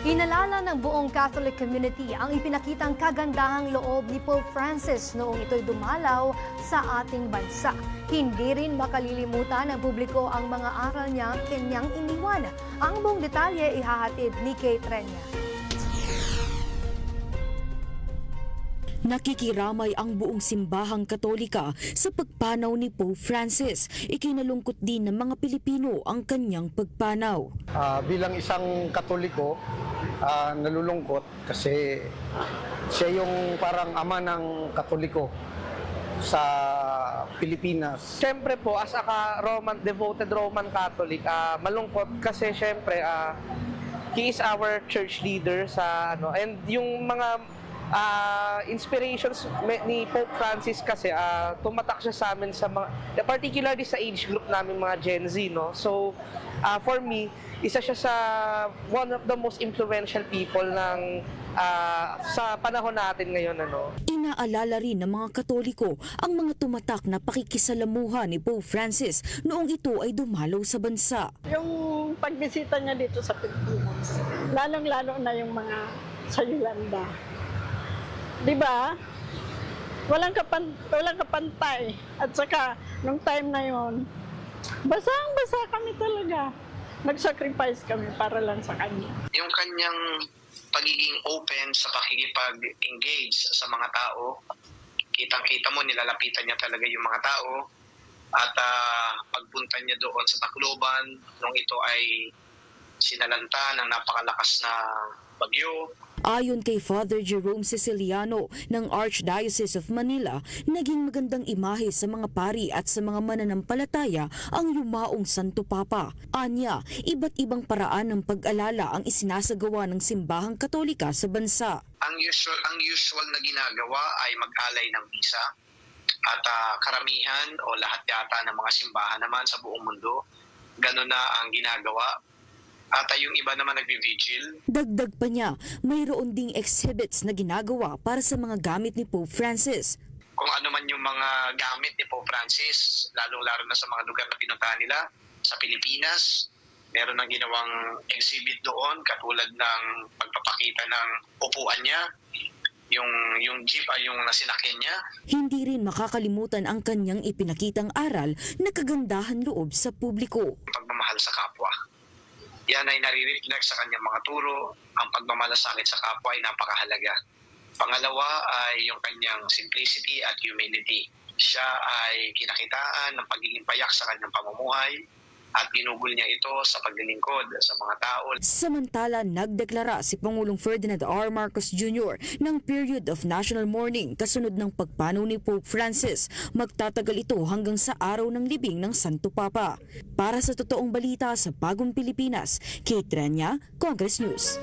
Inalala ng buong Catholic community ang ipinakitang kagandahang loob ni Pope Francis noong ito'y dumalaw sa ating bansa. Hindi rin makalilimutan ng publiko ang mga aral niya kanyang iniwan. Ang buong detalye ihahatid ni Kate Renya. Nakikiramay ang buong simbahang Katolika sa pagpanaw ni Pope Francis. Ikinalungkot din ng mga Pilipino ang kanyang pagpanaw. Bilang isang Katoliko, nalulungkot kasi siya yung parang ama ng Katoliko sa Pilipinas. Siyempre po, as a devoted Roman Catholic, malungkot kasi siyempre he is our church leader sa and yung mga inspirations ni Pope Francis kasi tumatak siya sa amin sa mga, particularly sa age group namin mga Gen Z, no? So for me, isa siya sa one of the most influential people ng sa panahon natin ngayon, Inaalala rin ng mga Katoliko ang mga tumatak na pakikisalamuha ni Pope Francis noong ito ay dumalaw sa bansa. Yung pagbisita niya dito sa Pilipinas, lalong-lalo na yung mga sa Yolanda. Diba? Walang kapantay. At saka, nung time na yon, basang-basa kami talaga. Nag-sacrifice kami para lang sa kanya. Yung kanyang pagiging open sa pakikipag-engage sa mga tao, kitang-kita mo, nilalapitan niya talaga yung mga tao. At pagpunta niya doon sa Tacloban, nung ito ay sinalanta ng napakalakas na bagyo. Ayon kay Father Jerome Siciliano ng Archdiocese of Manila, naging magandang imahe sa mga pari at sa mga mananampalataya ang yumaong Santo Papa. Anya, iba't ibang paraan ng pag-alala ang isinasagawa ng simbahang Katolika sa bansa. Ang usual na ginagawa ay mag-alay ng misa at karamihan o lahat yata ng mga simbahan naman sa buong mundo, gano'n na ang ginagawa. At yung iba naman nagbi-vigil. Dagdag pa niya, mayroon ding exhibits na ginagawa para sa mga gamit ni Pope Francis. Kung ano man yung mga gamit ni Pope Francis, lalong-laro na sa mga lugar na pinuntahan nila, sa Pilipinas, meron ng ginawang exhibit doon, katulad ng pagpapakita ng upuan niya, yung jeep ay yung nasinakyan niya. Hindi rin makakalimutan ang kanyang ipinakitang aral na kagandahan loob sa publiko. Pagmamahal sa kapwa. Yan ay nare-reflect sa kanyang mga turo. Ang pagmamalasakit sa kapwa ay napakahalaga. Pangalawa ay yung kanyang simplicity at humility. Siya ay kinakitaan ng pagiging payak sa kanyang pamumuhay at ginugol niya ito sa paglilingkod sa mga tao. Samantala, nagdeklara si Pangulong Ferdinand R. Marcos Jr. ng period of national mourning kasunod ng pagpanaw ni Pope Francis. Magtatagal ito hanggang sa araw ng libing ng Santo Papa. Para sa totoong balita sa Bagong Pilipinas, Kate Renya, Congress News.